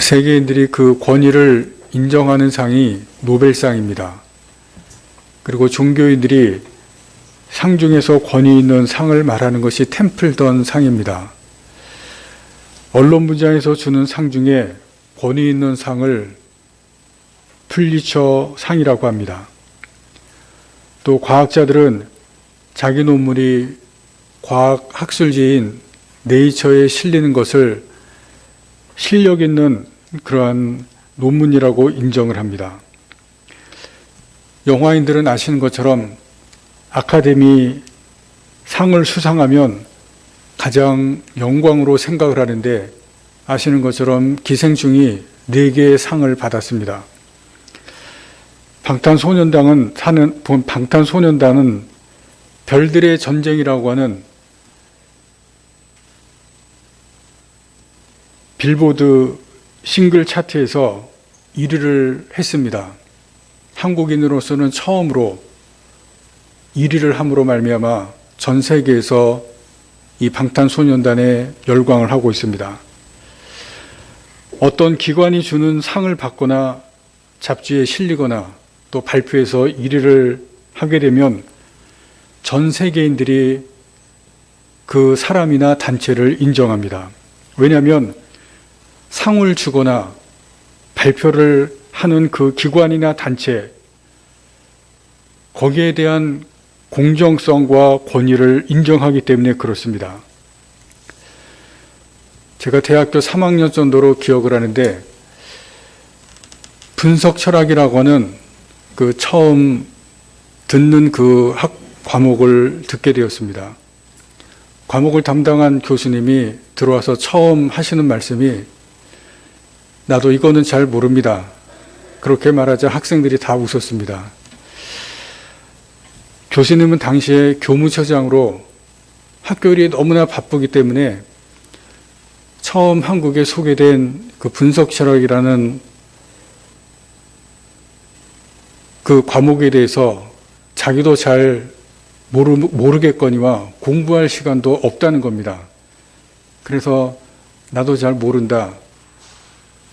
세계인들이 그 권위를 인정하는 상이 노벨상입니다. 그리고 종교인들이 상 중에서 권위 있는 상을 말하는 것이 템플던 상입니다. 언론 분야에서 주는 상 중에 권위 있는 상을 풀리처 상이라고 합니다. 또 과학자들은 자기 논문이 과학 학술지인 네이처에 실리는 것을 실력 있는 그러한 논문이라고 인정을 합니다. 영화인들은 아시는 것처럼 아카데미 상을 수상하면 가장 영광으로 생각을 하는데, 아시는 것처럼 기생충이 4개의 상을 받았습니다. 방탄소년단은 별들의 전쟁이라고 하는 빌보드 싱글 차트에서 1위를 했습니다. 한국인으로서는 처음으로 1위를 함으로 말미암아 전 세계에서 이 방탄소년단에 열광을 하고 있습니다. 어떤 기관이 주는 상을 받거나 잡지에 실리거나 또 발표해서 1위를 하게 되면 전 세계인들이 그 사람이나 단체를 인정합니다. 왜냐하면 상을 주거나 발표를 하는 그 기관이나 단체, 거기에 대한 공정성과 권위를 인정하기 때문에 그렇습니다. 제가 대학교 3학년 정도로 기억을 하는데, 분석 철학이라고 하는 그 처음 듣는 그 과목을 듣게 되었습니다. 과목을 담당한 교수님이 들어와서 처음 하시는 말씀이, 나도 이거는 잘 모릅니다. 그렇게 말하자 학생들이 다 웃었습니다. 교수님은 당시에 교무처장으로 학교 일이 너무나 바쁘기 때문에 처음 한국에 소개된 그 분석 철학이라는 그 과목에 대해서 자기도 잘 모르겠거니와 공부할 시간도 없다는 겁니다. 그래서 나도 잘 모른다.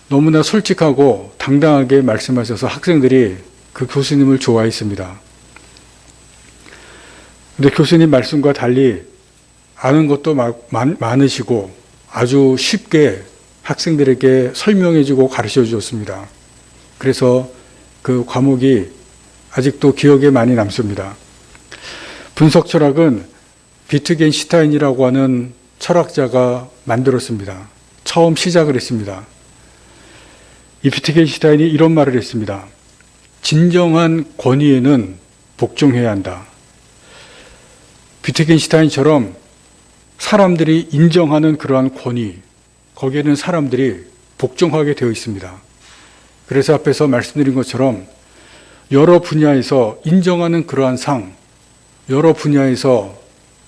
너무나 솔직하고 당당하게 말씀하셔서 학생들이 그 교수님을 좋아했습니다. 근데 교수님 말씀과 달리 아는 것도 많으시고 아주 쉽게 학생들에게 설명해주고 가르쳐 주었습니다. 그래서 그 과목이 아직도 기억에 많이 남습니다. 분석 철학은 비트겐슈타인이라고 하는 철학자가 만들었습니다. 처음 시작을 했습니다. 이 비트겐슈타인이 이런 말을 했습니다. 진정한 권위에는 복종해야 한다. 비트겐슈타인처럼 사람들이 인정하는 그러한 권위, 거기에는 사람들이 복종하게 되어 있습니다. 그래서 앞에서 말씀드린 것처럼 여러 분야에서 인정하는 그러한 상, 여러 분야에서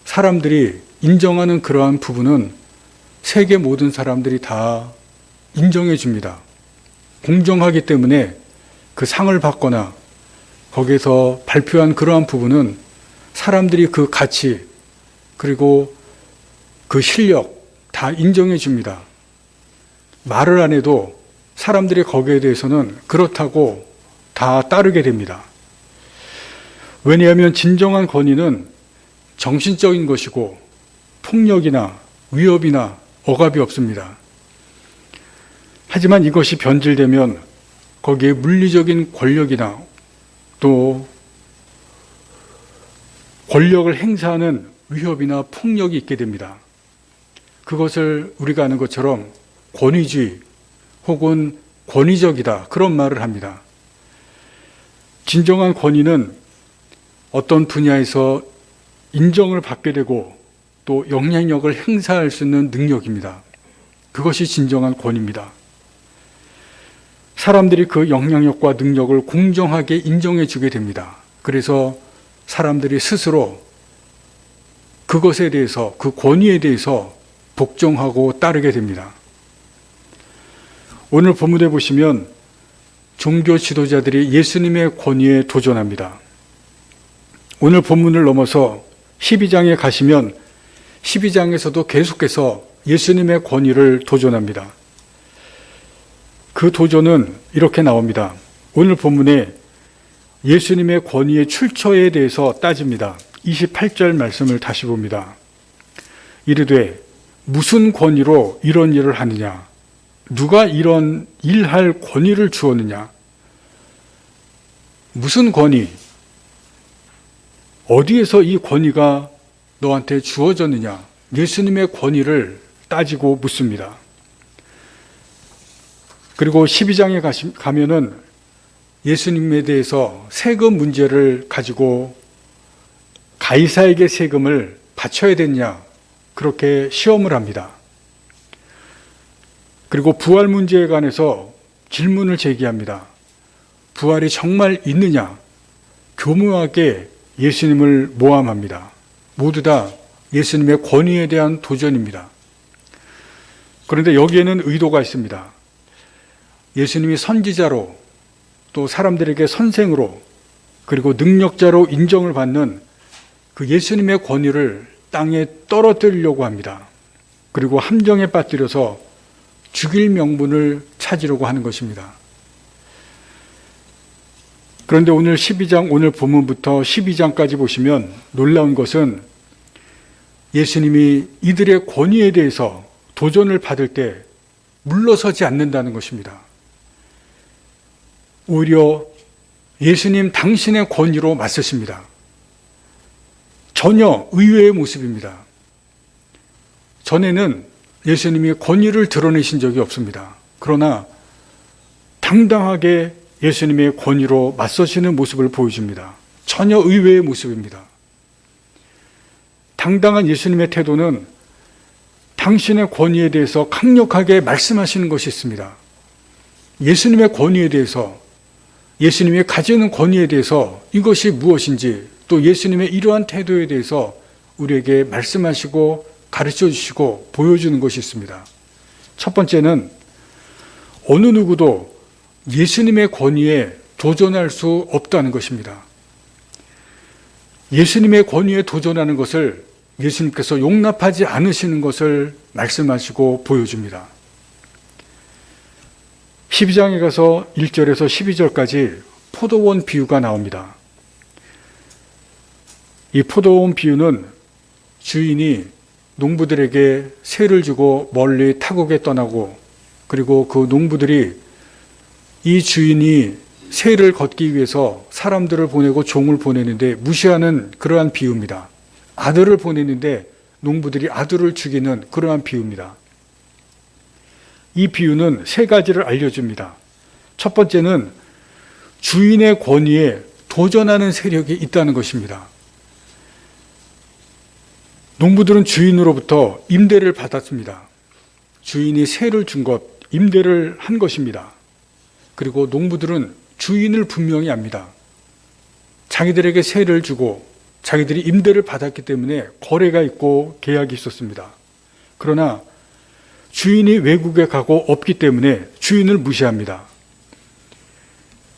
사람들이 인정하는 그러한 부분은 세계 모든 사람들이 다 인정해 줍니다. 공정하기 때문에 그 상을 받거나 거기에서 발표한 그러한 부분은 사람들이 그 가치 그리고 그 실력 다 인정해 줍니다. 말을 안 해도 사람들이 거기에 대해서는 그렇다고 다 따르게 됩니다. 왜냐하면 진정한 권위는 정신적인 것이고 폭력이나 위협이나 억압이 없습니다. 하지만 이것이 변질되면 거기에 물리적인 권력이나 또 권력을 행사하는 위협이나 폭력이 있게 됩니다. 그것을 우리가 아는 것처럼 권위주의 혹은 권위적이다, 그런 말을 합니다. 진정한 권위는 어떤 분야에서 인정을 받게 되고 또 영향력을 행사할 수 있는 능력입니다. 그것이 진정한 권위입니다. 사람들이 그 영향력과 능력을 공정하게 인정해 주게 됩니다. 그래서 사람들이 스스로 그것에 대해서, 그 권위에 대해서 복종하고 따르게 됩니다. 오늘 본문에 보시면 종교 지도자들이 예수님의 권위에 도전합니다. 오늘 본문을 넘어서 12장에 가시면 12장에서도 계속해서 예수님의 권위를 도전합니다. 그 도전은 이렇게 나옵니다. 오늘 본문에 예수님의 권위의 출처에 대해서 따집니다. 28절 말씀을 다시 봅니다. 이르되 무슨 권위로 이런 일을 하느냐? 누가 이런 일할 권위를 주었느냐? 무슨 권위? 어디에서 이 권위가 너한테 주어졌느냐? 예수님의 권위를 따지고 묻습니다. 그리고 12장에 가면은 예수님에 대해서 세금 문제를 가지고 가이사에게 세금을 바쳐야 되냐, 그렇게 시험을 합니다. 그리고 부활 문제에 관해서 질문을 제기합니다. 부활이 정말 있느냐? 교묘하게 예수님을 모함합니다. 모두 다 예수님의 권위에 대한 도전입니다. 그런데 여기에는 의도가 있습니다. 예수님이 선지자로, 또 사람들에게 선생으로, 그리고 능력자로 인정을 받는 그 예수님의 권위를 땅에 떨어뜨리려고 합니다. 그리고 함정에 빠뜨려서 죽일 명분을 찾으려고 하는 것입니다. 그런데 오늘 12장, 오늘 본문부터 12장까지 보시면 놀라운 것은 예수님이 이들의 권위에 대해서 도전을 받을 때 물러서지 않는다는 것입니다. 오히려 예수님 당신의 권위로 맞서십니다. 전혀 의외의 모습입니다. 전에는 예수님이 권위를 드러내신 적이 없습니다. 그러나 당당하게 예수님의 권위로 맞서시는 모습을 보여줍니다. 전혀 의외의 모습입니다. 당당한 예수님의 태도는 당신의 권위에 대해서 강력하게 말씀하시는 것이 있습니다. 예수님의 권위에 대해서, 예수님이 가지는 권위에 대해서 이것이 무엇인지, 또 예수님의 이러한 태도에 대해서 우리에게 말씀하시고 가르쳐 주시고 보여주는 것이 있습니다. 첫 번째는 어느 누구도 예수님의 권위에 도전할 수 없다는 것입니다. 예수님의 권위에 도전하는 것을 예수님께서 용납하지 않으시는 것을 말씀하시고 보여줍니다. 12장에 가서 1절에서 12절까지 포도원 비유가 나옵니다. 이 포도원 비유는 주인이 농부들에게 세를 주고 멀리 타국에 떠나고, 그리고 그 농부들이 이 주인이 세를 걷기 위해서 사람들을 보내고 종을 보내는데 무시하는 그러한 비유입니다. 아들을 보내는데 농부들이 아들을 죽이는 그러한 비유입니다. 이 비유는 세 가지를 알려줍니다. 첫 번째는 주인의 권위에 도전하는 세력이 있다는 것입니다. 농부들은 주인으로부터 임대를 받았습니다. 주인이 세를 준 것, 임대를 한 것입니다. 그리고 농부들은 주인을 분명히 압니다. 자기들에게 세를 주고 자기들이 임대를 받았기 때문에 거래가 있고 계약이 있었습니다. 그러나 주인이 외국에 가고 없기 때문에 주인을 무시합니다.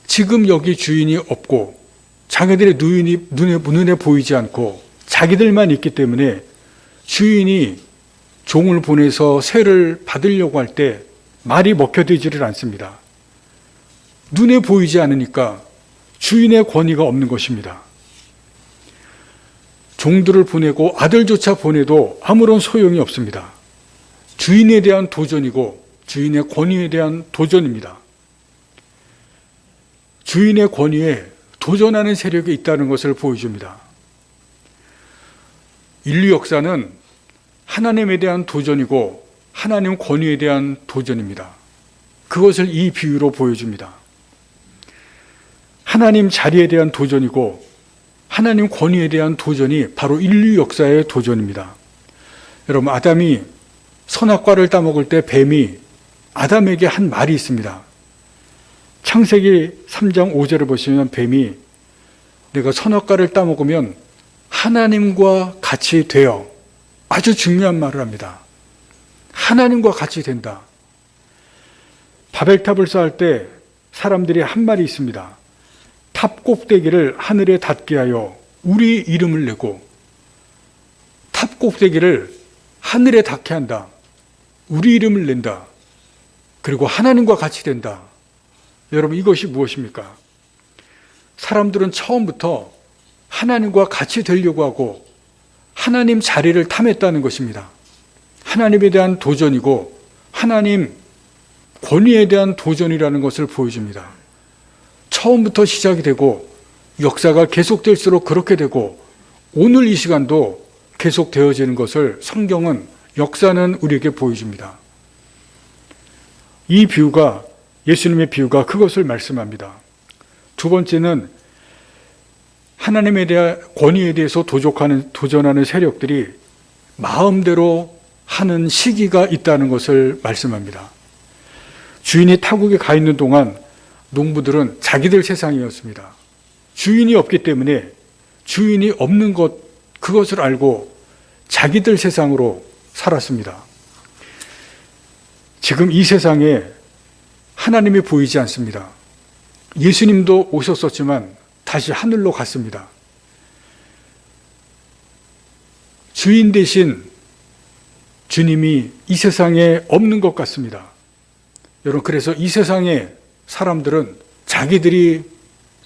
지금 여기 주인이 없고 자기들의 누인이 눈에 보이지 않고 자기들만 있기 때문에 주인이 종을 보내서 세를 받으려고 할 때 말이 먹혀들지를 않습니다. 눈에 보이지 않으니까 주인의 권위가 없는 것입니다. 종들을 보내고 아들조차 보내도 아무런 소용이 없습니다. 주인에 대한 도전이고 주인의 권위에 대한 도전입니다. 주인의 권위에 도전하는 세력이 있다는 것을 보여줍니다. 인류 역사는 하나님에 대한 도전이고 하나님 권위에 대한 도전입니다. 그것을 이 비유로 보여줍니다. 하나님 자리에 대한 도전이고 하나님 권위에 대한 도전이 바로 인류 역사의 도전입니다. 여러분, 아담이 선악과를 따먹을 때 뱀이 아담에게 한 말이 있습니다. 창세기 3장 5절을 보시면 뱀이 내가 선악과를 따먹으면 하나님과 같이 되어, 아주 중요한 말을 합니다. 하나님과 같이 된다. 바벨탑을 쌓을 때 사람들이 한 말이 있습니다. 탑 꼭대기를 하늘에 닿게 하여 우리 이름을 내고, 탑 꼭대기를 하늘에 닿게 한다. 우리 이름을 낸다. 그리고 하나님과 같이 된다. 여러분, 이것이 무엇입니까? 사람들은 처음부터 하나님과 같이 되려고 하고 하나님 자리를 탐했다는 것입니다. 하나님에 대한 도전이고 하나님 권위에 대한 도전이라는 것을 보여줍니다. 처음부터 시작이 되고 역사가 계속될수록 그렇게 되고 오늘 이 시간도 계속되어지는 것을 성경은, 역사는 우리에게 보여줍니다. 이 비유가, 예수님의 비유가 그것을 말씀합니다. 두 번째는 하나님에 대한 권위에 대해서 도전하는 세력들이 마음대로 하는 시기가 있다는 것을 말씀합니다. 주인이 타국에 가 있는 동안 농부들은 자기들 세상이었습니다. 주인이 없기 때문에 주인이 없는 것, 그것을 알고 자기들 세상으로 살았습니다. 지금 이 세상에 하나님이 보이지 않습니다. 예수님도 오셨었지만 다시 하늘로 갔습니다. 주인 대신 주님이 이 세상에 없는 것 같습니다. 여러분, 그래서 이 세상의 사람들은 자기들이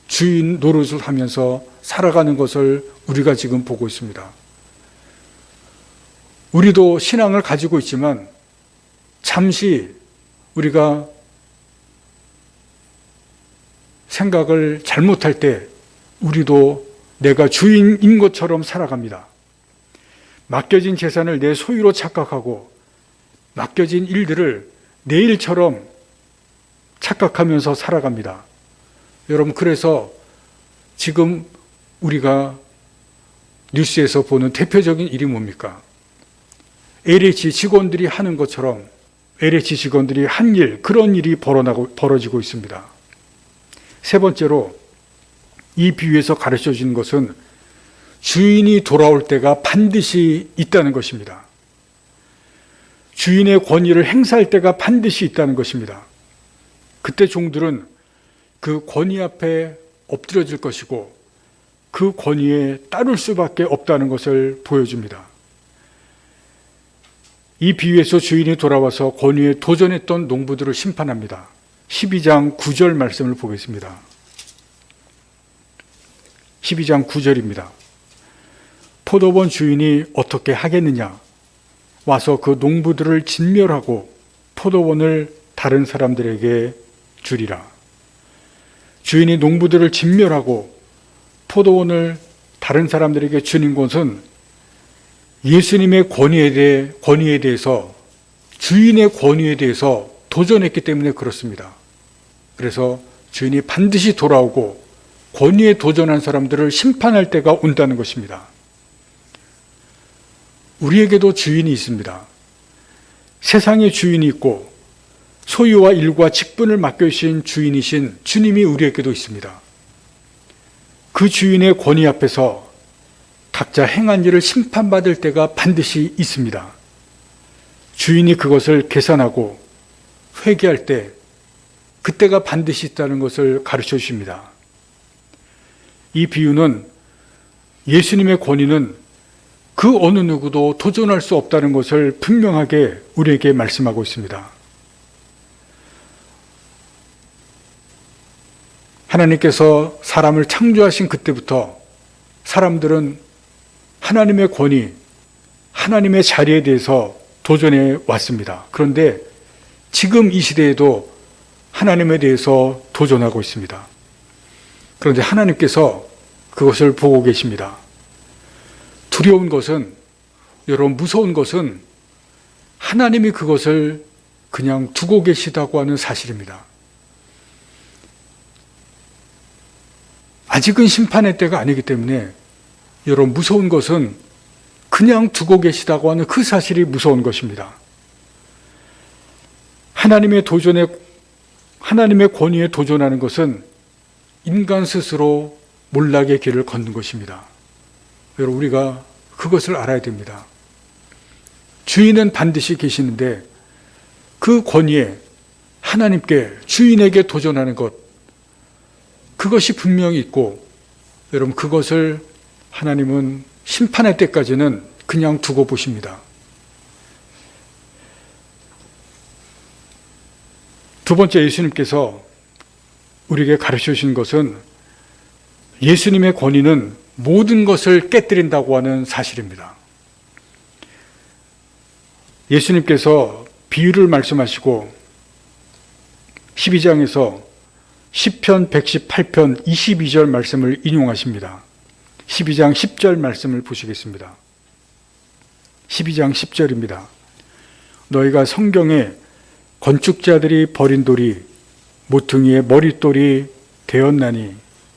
주인 노릇을 하면서 살아가는 것을 우리가 지금 보고 있습니다. 우리도 신앙을 가지고 있지만 잠시 우리가 생각을 잘못할 때 우리도 내가 주인인 것처럼 살아갑니다. 맡겨진 재산을 내 소유로 착각하고 맡겨진 일들을 내 일처럼 착각하면서 살아갑니다. 여러분, 그래서 지금 우리가 뉴스에서 보는 대표적인 일이 뭡니까? LH 직원들이 하는 것처럼 LH 직원들이 한 일, 그런 일이 벌어지고 있습니다. 세 번째로 이 비유에서 가르쳐 주는 것은 주인이 돌아올 때가 반드시 있다는 것입니다. 주인의 권위를 행사할 때가 반드시 있다는 것입니다. 그때 종들은 그 권위 앞에 엎드려질 것이고 그 권위에 따를 수밖에 없다는 것을 보여줍니다. 이 비유에서 주인이 돌아와서 권위에 도전했던 농부들을 심판합니다. 12장 9절 말씀을 보겠습니다. 12장 9절입니다. 포도원 주인이 어떻게 하겠느냐? 와서 그 농부들을 진멸하고 포도원을 다른 사람들에게 주리라. 주인이 농부들을 진멸하고 포도원을 다른 사람들에게 주는 것은 예수님의 권위에 대해서, 주인의 권위에 대해서 도전했기 때문에 그렇습니다. 그래서 주인이 반드시 돌아오고 권위에 도전한 사람들을 심판할 때가 온다는 것입니다. 우리에게도 주인이 있습니다. 세상에 주인이 있고 소유와 일과 직분을 맡겨주신 주인이신 주님이 우리에게도 있습니다. 그 주인의 권위 앞에서 각자 행한 일을 심판받을 때가 반드시 있습니다. 주인이 그것을 계산하고 회개할 때 그때가 반드시 있다는 것을 가르쳐 주십니다. 이 비유는 예수님의 권위는 그 어느 누구도 도전할 수 없다는 것을 분명하게 우리에게 말씀하고 있습니다. 하나님께서 사람을 창조하신 그때부터 사람들은 하나님의 권위, 하나님의 자리에 대해서 도전해 왔습니다. 그런데 지금 이 시대에도 하나님에 대해서 도전하고 있습니다. 그런데 하나님께서 그것을 보고 계십니다. 두려운 것은, 여러분, 무서운 것은 하나님이 그것을 그냥 두고 계시다고 하는 사실입니다. 아직은 심판의 때가 아니기 때문에 여러분, 무서운 것은 그냥 두고 계시다고 하는 그 사실이 무서운 것입니다. 하나님의 권위에 도전하는 것은 인간 스스로 몰락의 길을 걷는 것입니다. 여러분, 우리가 그것을 알아야 됩니다. 주인은 반드시 계시는데 그 권위에 하나님께, 주인에게 도전하는 것, 그것이 분명히 있고, 여러분, 그것을 하나님은 심판의 때까지는 그냥 두고 보십니다. 두 번째, 예수님께서 우리에게 가르쳐 주신 것은 예수님의 권위는 모든 것을 깨뜨린다고 하는 사실입니다. 예수님께서 비유를 말씀하시고 12장에서 시편 118편 22절 말씀을 인용하십니다. 12장 10절 말씀을 보시겠습니다. 12장 10절입니다. 너희가 성경에 건축자들이 버린 돌이 모퉁이의 머릿돌이 되었나니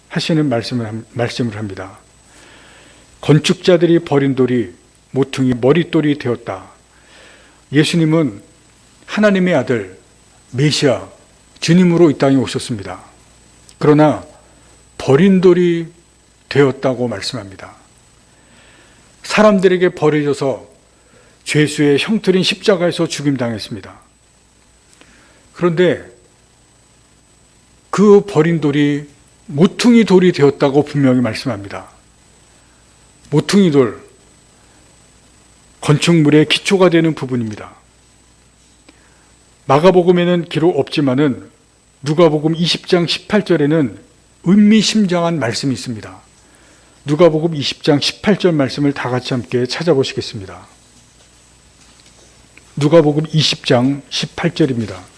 하시는 말씀을 합니다. 건축자들이 버린 돌이 모퉁이 머릿돌이 되었다. 예수님은 하나님의 아들 메시아 주님으로 이 땅에 오셨습니다. 그러나 버린 돌이 되었다고 말씀합니다. 사람들에게 버려져서 죄수의 형틀인 십자가에서 죽임당했습니다. 그런데 그 버린 돌이 모퉁이 돌이 되었다고 분명히 말씀합니다. 모퉁이 돌, 건축물의 기초가 되는 부분입니다. 마가복음에는 기록 없지만은 누가복음 20장 18절에는 의미심장한 말씀이 있습니다. 누가복음 20장 18절 말씀을 다 같이 함께 찾아보시겠습니다. 누가복음 20장 18절입니다.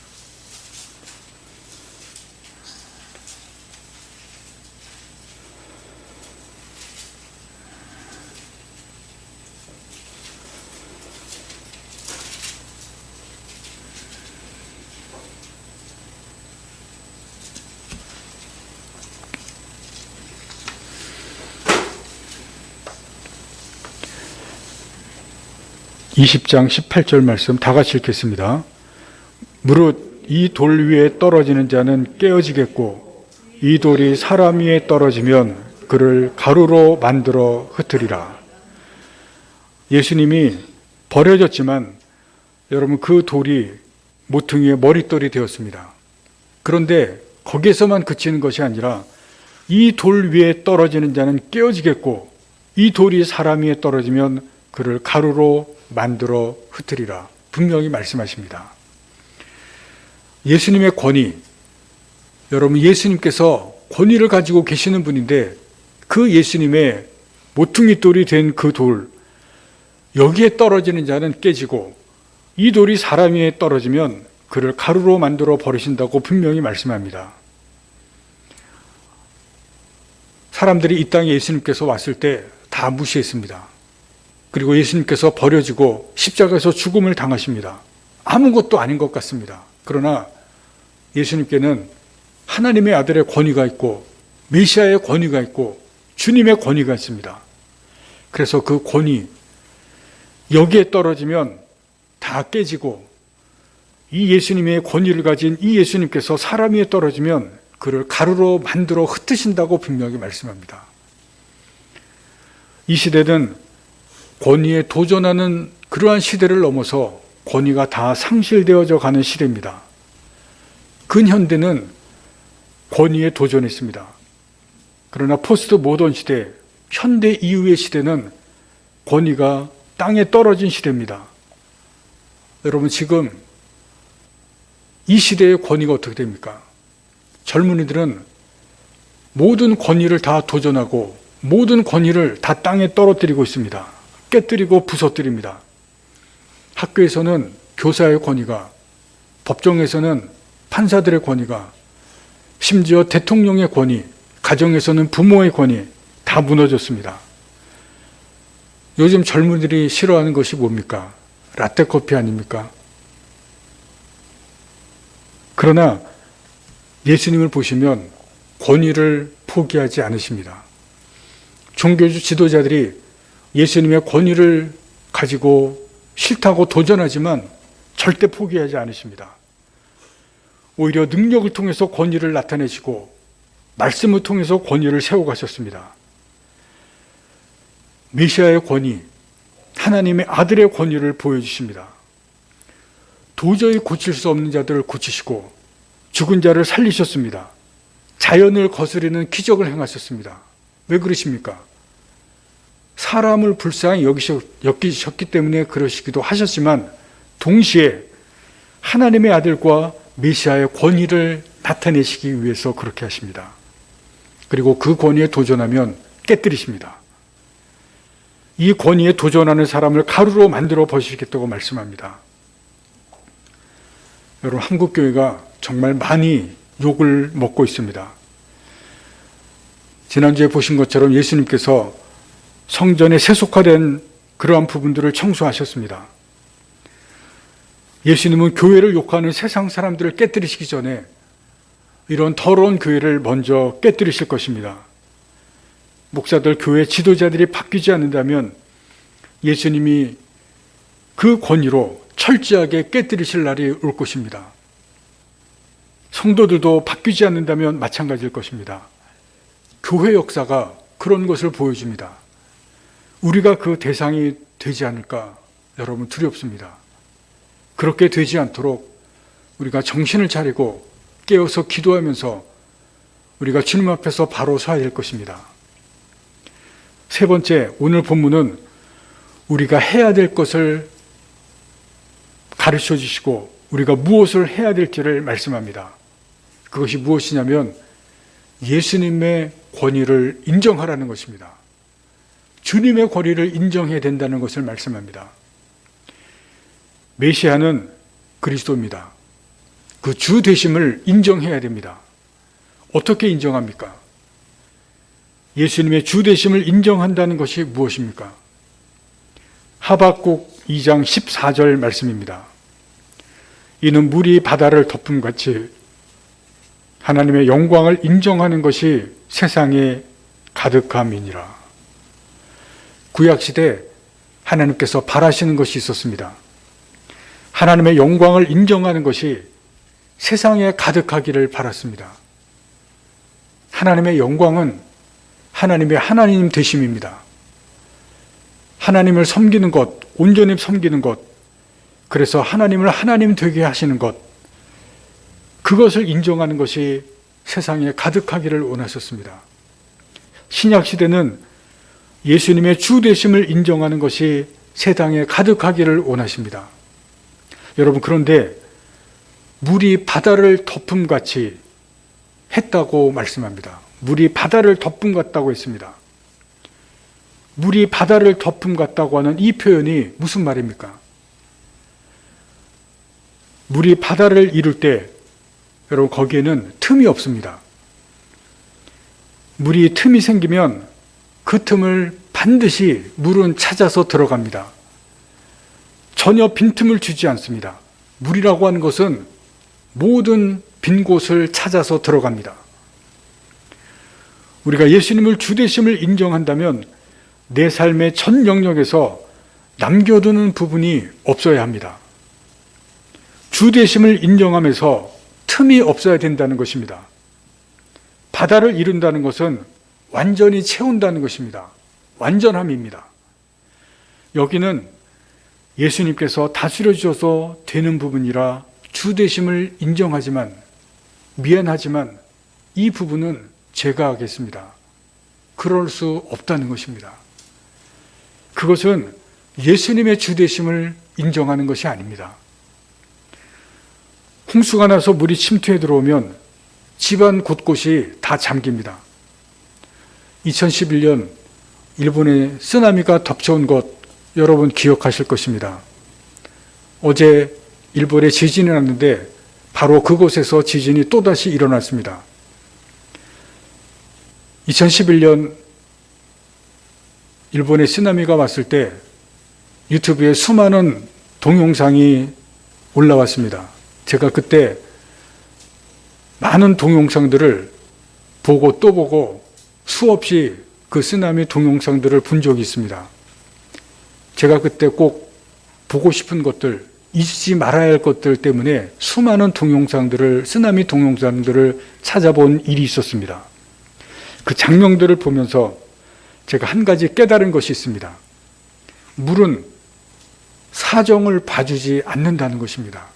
(20장 18절) 말씀 다 같이 읽겠습니다. 무릇 이 돌 위에 떨어지는 자는 깨어지겠고 이 돌이 사람 위에 떨어지면 그를 가루로 만들어 흩으리라. 예수님이 버려졌지만 여러분 그 돌이 모퉁이의 머릿돌이 되었습니다. 그런데 거기에서만 그치는 것이 아니라 이 돌 위에 떨어지는 자는 깨어지겠고 이 돌이 사람 위에 떨어지면 그를 가루로 만들어 흩으리라. 분명히 말씀하십니다. 예수님의 권위, 여러분 예수님께서 권위를 가지고 계시는 분인데 그 예수님의 모퉁이 돌이 된 그 돌, 여기에 떨어지는 자는 깨지고 이 돌이 사람 위에 떨어지면 그를 가루로 만들어 버리신다고 분명히 말씀합니다. 사람들이 이 땅에 예수님께서 왔을 때 다 무시했습니다. 그리고 예수님께서 버려지고 십자가에서 죽음을 당하십니다. 아무것도 아닌 것 같습니다. 그러나 예수님께는 하나님의 아들의 권위가 있고 메시아의 권위가 있고 주님의 권위가 있습니다. 그래서 그 권위, 여기에 떨어지면 다 깨지고 이 예수님의 권위를 가진 이 예수님께서 사람 위에 떨어지면 그를 가루로 만들어 흩으신다고 분명히 말씀합니다. 이 시대는 권위에 도전하는 그러한 시대를 넘어서 권위가 다 상실되어져 가는 시대입니다. 근현대는 권위에 도전했습니다. 그러나 포스트 모던 시대, 현대 이후의 시대는 권위가 땅에 떨어진 시대입니다. 여러분 지금 이 시대의 권위가 어떻게 됩니까? 젊은이들은 모든 권위를 다 도전하고 모든 권위를 다 땅에 떨어뜨리고 있습니다. 깨뜨리고 부서뜨립니다. 학교에서는 교사의 권위가, 법정에서는 판사들의 권위가, 심지어 대통령의 권위, 가정에서는 부모의 권위 다 무너졌습니다. 요즘 젊은이들이 싫어하는 것이 뭡니까? 라떼커피 아닙니까? 그러나 예수님을 보시면 권위를 포기하지 않으십니다. 종교주 지도자들이 예수님의 권위를 가지고 싫다고 도전하지만 절대 포기하지 않으십니다. 오히려 능력을 통해서 권위를 나타내시고 말씀을 통해서 권위를 세워가셨습니다. 메시아의 권위, 하나님의 아들의 권위를 보여주십니다. 도저히 고칠 수 없는 자들을 고치시고 죽은 자를 살리셨습니다. 자연을 거스르는 기적을 행하셨습니다. 왜 그러십니까? 사람을 불쌍히 여기셨기 때문에 그러시기도 하셨지만 동시에 하나님의 아들과 메시아의 권위를 나타내시기 위해서 그렇게 하십니다. 그리고 그 권위에 도전하면 깨뜨리십니다. 이 권위에 도전하는 사람을 가루로 만들어 버리시겠다고 말씀합니다. 여러분, 한국교회가 정말 많이 욕을 먹고 있습니다. 지난주에 보신 것처럼 예수님께서 성전에 세속화된 그러한 부분들을 청소하셨습니다. 예수님은 교회를 욕하는 세상 사람들을 깨뜨리시기 전에 이런 더러운 교회를 먼저 깨뜨리실 것입니다. 목사들, 교회 지도자들이 바뀌지 않는다면 예수님이 그 권위로 철저하게 깨뜨리실 날이 올 것입니다. 성도들도 바뀌지 않는다면 마찬가지일 것입니다. 교회 역사가 그런 것을 보여줍니다. 우리가 그 대상이 되지 않을까 여러분 두렵습니다. 그렇게 되지 않도록 우리가 정신을 차리고 깨어서 기도하면서 우리가 주님 앞에서 바로 서야 될 것입니다. 세 번째, 오늘 본문은 우리가 해야 될 것을 가르쳐 주시고 우리가 무엇을 해야 될지를 말씀합니다. 그것이 무엇이냐면 예수님의 권위를 인정하라는 것입니다. 주님의 권위를 인정해야 된다는 것을 말씀합니다. 메시아는 그리스도입니다. 그 주 되심을 인정해야 됩니다. 어떻게 인정합니까? 예수님의 주 되심을 인정한다는 것이 무엇입니까? 하박국 2장 14절 말씀입니다. 이는 물이 바다를 덮음같이 하나님의 영광을 인정하는 것이 세상에 가득함이니라. 구약시대 하나님께서 바라시는 것이 있었습니다. 하나님의 영광을 인정하는 것이 세상에 가득하기를 바랐습니다. 하나님의 영광은 하나님의 하나님 되심입니다. 하나님을 섬기는 것, 온전히 섬기는 것, 그래서 하나님을 하나님 되게 하시는 것, 그것을 인정하는 것이 세상에 가득하기를 원하셨습니다. 신약시대는 예수님의 주 되심을 인정하는 것이 세상에 가득하기를 원하십니다. 여러분, 그런데 물이 바다를 덮음같이 했다고 말씀합니다. 물이 바다를 덮음 같다고 했습니다. 물이 바다를 덮음 같다고 하는 이 표현이 무슨 말입니까? 물이 바다를 이룰 때 여러분 거기에는 틈이 없습니다. 물이 틈이 생기면 그 틈을 반드시 물은 찾아서 들어갑니다. 전혀 빈틈을 주지 않습니다. 물이라고 하는 것은 모든 빈 곳을 찾아서 들어갑니다. 우리가 예수님을 주 되심을 인정한다면 내 삶의 전 영역에서 남겨두는 부분이 없어야 합니다. 주 되심을 인정하면서 틈이 없어야 된다는 것입니다. 바다를 이룬다는 것은 완전히 채운다는 것입니다. 완전함입니다. 여기는 예수님께서 다스려 주셔서 되는 부분이라 주 되심을 인정하지만 미안하지만 이 부분은 제가 하겠습니다. 그럴 수 없다는 것입니다. 그것은 예수님의 주 되심을 인정하는 것이 아닙니다. 홍수가 나서 물이 침투해 들어오면 집안 곳곳이 다 잠깁니다. 2011년 일본의 쓰나미가 덮쳐온 것 여러분 기억하실 것입니다. 어제 일본에 지진이 났는데 바로 그곳에서 지진이 또다시 일어났습니다. 2011년 일본에 쓰나미가 왔을 때 유튜브에 수많은 동영상이 올라왔습니다. 제가 그때 많은 동영상들을 보고 또 보고 수없이 그 쓰나미 동영상들을 본 적이 있습니다. 제가 그때 꼭 보고 싶은 것들, 잊지 말아야 할 것들 때문에 수많은 동영상들을, 쓰나미 동영상들을 찾아본 일이 있었습니다. 그 장면들을 보면서 제가 한 가지 깨달은 것이 있습니다. 물은 사정을 봐주지 않는다는 것입니다.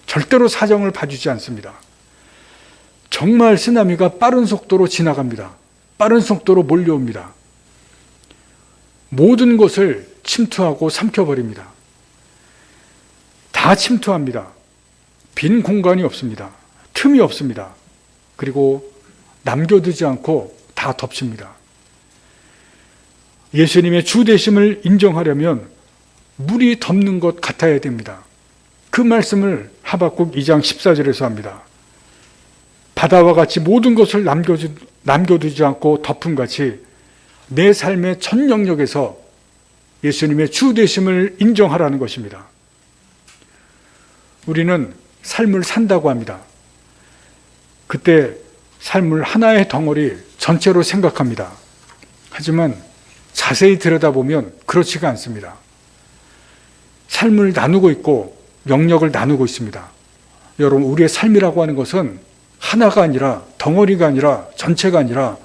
절대로 사정을 봐주지 않습니다. 정말 쓰나미가 빠른 속도로 지나갑니다. 빠른 속도로 몰려옵니다. 모든 것을 침투하고 삼켜버립니다. 다 침투합니다. 빈 공간이 없습니다. 틈이 없습니다. 그리고 남겨두지 않고 다 덮칩니다. 예수님의 주 되심을 인정하려면 물이 덮는 것 같아야 됩니다. 그 말씀을 하박국 2장 14절에서 합니다. 바다와 같이 모든 것을 남겨두지 않고 덮음같이 내 삶의 전 영역에서 예수님의 주 되심을 인정하라는 것입니다. 우리는 삶을 산다고 합니다. 그때 삶을 하나의 덩어리 전체로 생각합니다. 하지만 자세히 들여다보면 그렇지가 않습니다. 삶을 나누고 있고 영역을 나누고 있습니다. 여러분, 우리의 삶이라고 하는 것은 하나가 아니라, 덩어리가 아니라, 전체가 아니라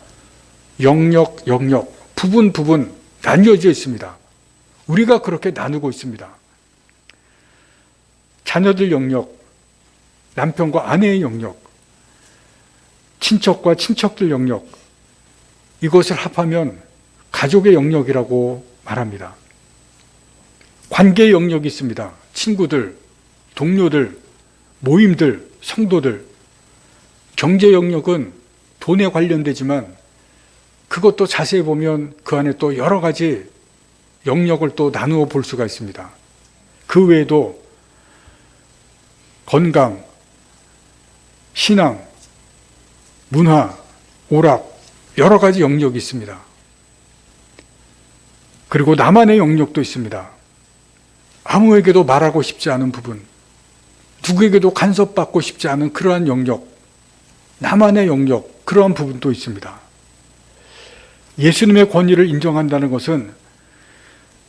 영역, 부분 나뉘어져 있습니다. 우리가 그렇게 나누고 있습니다. 자녀들 영역, 남편과 아내의 영역, 친척과 친척들 영역, 이것을 합하면 가족의 영역이라고 말합니다. 관계의 영역이 있습니다. 친구들, 동료들, 모임들, 성도들. 경제 영역은 돈에 관련되지만 그것도 자세히 보면 그 안에 또 여러 가지 영역을 또 나누어 볼 수가 있습니다. 그 외에도 건강, 신앙, 문화, 오락, 여러 가지 영역이 있습니다. 그리고 나만의 영역도 있습니다. 아무에게도 말하고 싶지 않은 부분, 누구에게도 간섭받고 싶지 않은 그러한 영역, 나만의 영역, 그러한 부분도 있습니다. 예수님의 권위를 인정한다는 것은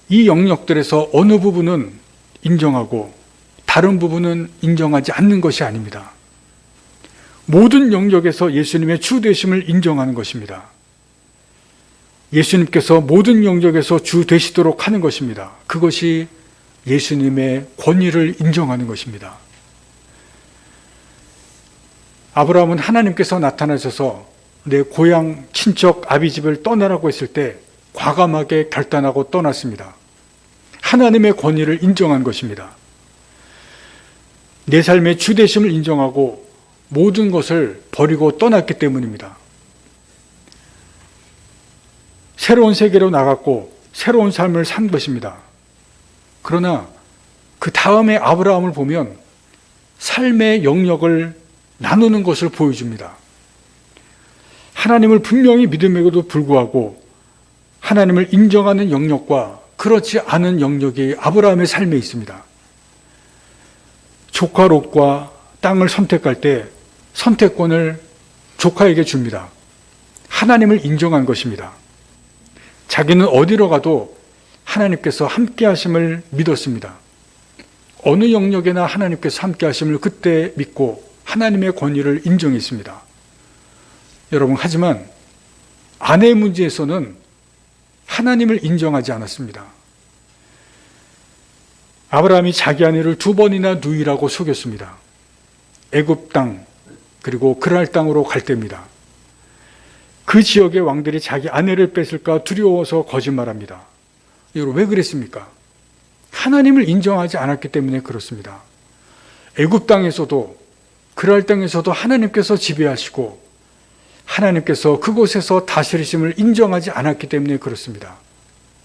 이 영역들에서 어느 부분은 인정하고 다른 부분은 인정하지 않는 것이 아닙니다. 모든 영역에서 예수님의 주 되심을 인정하는 것입니다. 예수님께서 모든 영역에서 주 되시도록 하는 것입니다. 그것이 예수님의 권위를 인정하는 것입니다. 아브라함은 하나님께서 나타나셔서 내 고향 친척 아비집을 떠나라고 했을 때 과감하게 결단하고 떠났습니다. 하나님의 권위를 인정한 것입니다. 내 삶의 주 되심을 인정하고 모든 것을 버리고 떠났기 때문입니다. 새로운 세계로 나갔고 새로운 삶을 산 것입니다. 그러나 그 다음에 아브라함을 보면 삶의 영역을 나누는 것을 보여줍니다. 하나님을 분명히 믿음에도 불구하고 하나님을 인정하는 영역과 그렇지 않은 영역이 아브라함의 삶에 있습니다. 조카 롯과 땅을 선택할 때 선택권을 조카에게 줍니다. 하나님을 인정한 것입니다. 자기는 어디로 가도 하나님께서 함께 하심을 믿었습니다. 어느 영역에나 하나님께서 함께 하심을 그때 믿고 하나님의 권위를 인정했습니다. 여러분, 하지만 아내의 문제에서는 하나님을 인정하지 않았습니다. 아브라함이 자기 아내를 2번이나 누이라고 속였습니다. 애굽 땅, 그리고 그랄 땅으로 갈 때입니다. 그 지역의 왕들이 자기 아내를 뺏을까 두려워서 거짓말합니다. 여러분, 왜 그랬습니까? 하나님을 인정하지 않았기 때문에 그렇습니다. 애굽 땅에서도 그랄 땅에서도 하나님께서 지배하시고 하나님께서 그곳에서 다스리심을 인정하지 않았기 때문에 그렇습니다.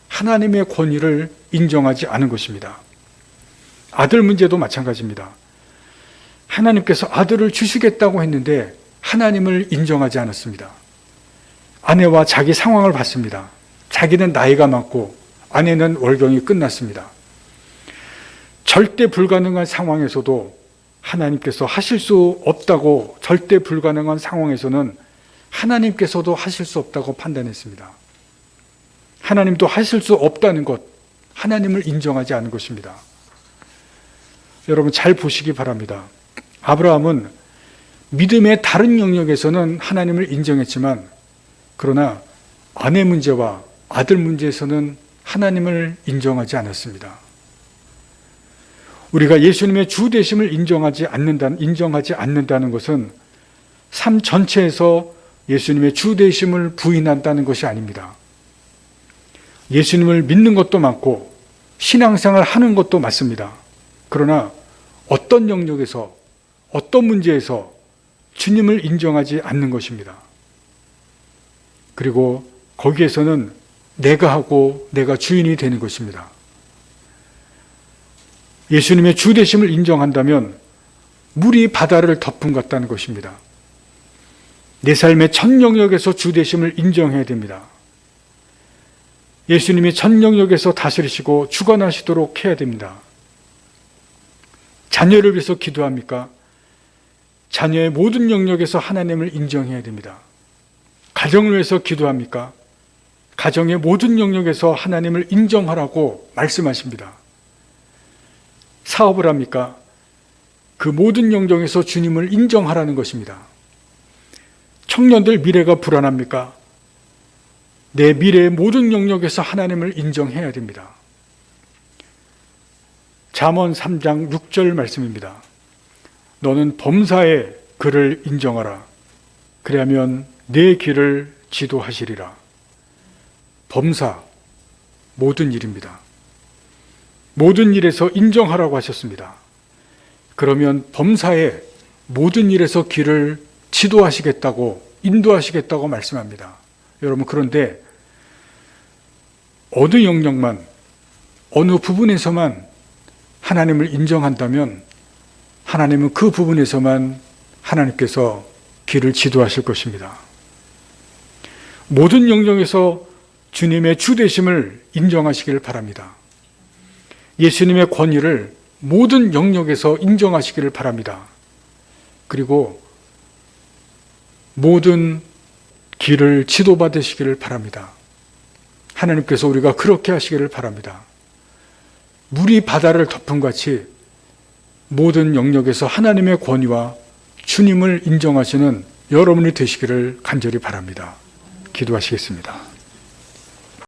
하나님의 권위를 인정하지 않은 것입니다. 아들 문제도 마찬가지입니다. 하나님께서 아들을 주시겠다고 했는데 하나님을 인정하지 않았습니다. 아내와 자기 상황을 봤습니다. 자기는 나이가 많고 아내는 월경이 끝났습니다. 절대 불가능한 상황에서도 하나님께서 하실 수 없다고, 절대 불가능한 상황에서는 하나님께서도 하실 수 없다고 판단했습니다. 하나님도 하실 수 없다는 것, 하나님을 인정하지 않은 것입니다. 여러분, 잘 보시기 바랍니다. 아브라함은 믿음의 다른 영역에서는 하나님을 인정했지만, 그러나 아내 문제와 아들 문제에서는 하나님을 인정하지 않았습니다. 우리가 예수님의 주 되심을 인정하지 않는다는 것은 삶 전체에서 예수님의 주 되심을 부인한다는 것이 아닙니다. 예수님을 믿는 것도 많고 신앙생활 하는 것도 맞습니다. 그러나 어떤 영역에서 어떤 문제에서 주님을 인정하지 않는 것입니다. 그리고 거기에서는 내가 하고 내가 주인이 되는 것입니다. 예수님의 주 되심을 인정한다면 물이 바다를 덮은 것 같다는 것입니다. 내 삶의 전 영역에서 주 되심을 인정해야 됩니다. 예수님이 전 영역에서 다스리시고 주관하시도록 해야 됩니다. 자녀를 위해서 기도합니까? 자녀의 모든 영역에서 하나님을 인정해야 됩니다. 가정을 위해서 기도합니까? 가정의 모든 영역에서 하나님을 인정하라고 말씀하십니다. 사업을 합니까? 그 모든 영역에서 주님을 인정하라는 것입니다. 청년들 미래가 불안합니까? 내 미래의 모든 영역에서 하나님을 인정해야 됩니다. 잠언 3장 6절 말씀입니다. 너는 범사의 그를 인정하라. 그리하면 내 길을 지도하시리라. 범사, 모든 일입니다. 모든 일에서 인정하라고 하셨습니다. 그러면 범사의 모든 일에서 길을 지도하시겠다고, 인도하시겠다고 말씀합니다. 여러분, 그런데 어느 영역만, 어느 부분에서만 하나님을 인정한다면 하나님은 그 부분에서만 하나님께서 길을 지도하실 것입니다. 모든 영역에서 주님의 주 되심을 인정하시기를 바랍니다. 예수님의 권위를 모든 영역에서 인정하시기를 바랍니다. 그리고 모든 길을 지도받으시기를 바랍니다. 하나님께서 우리가 그렇게 하시기를 바랍니다. 물이 바다를 덮은 같이 모든 영역에서 하나님의 권위와 주님을 인정하시는 여러분이 되시기를 간절히 바랍니다. 기도하시겠습니다.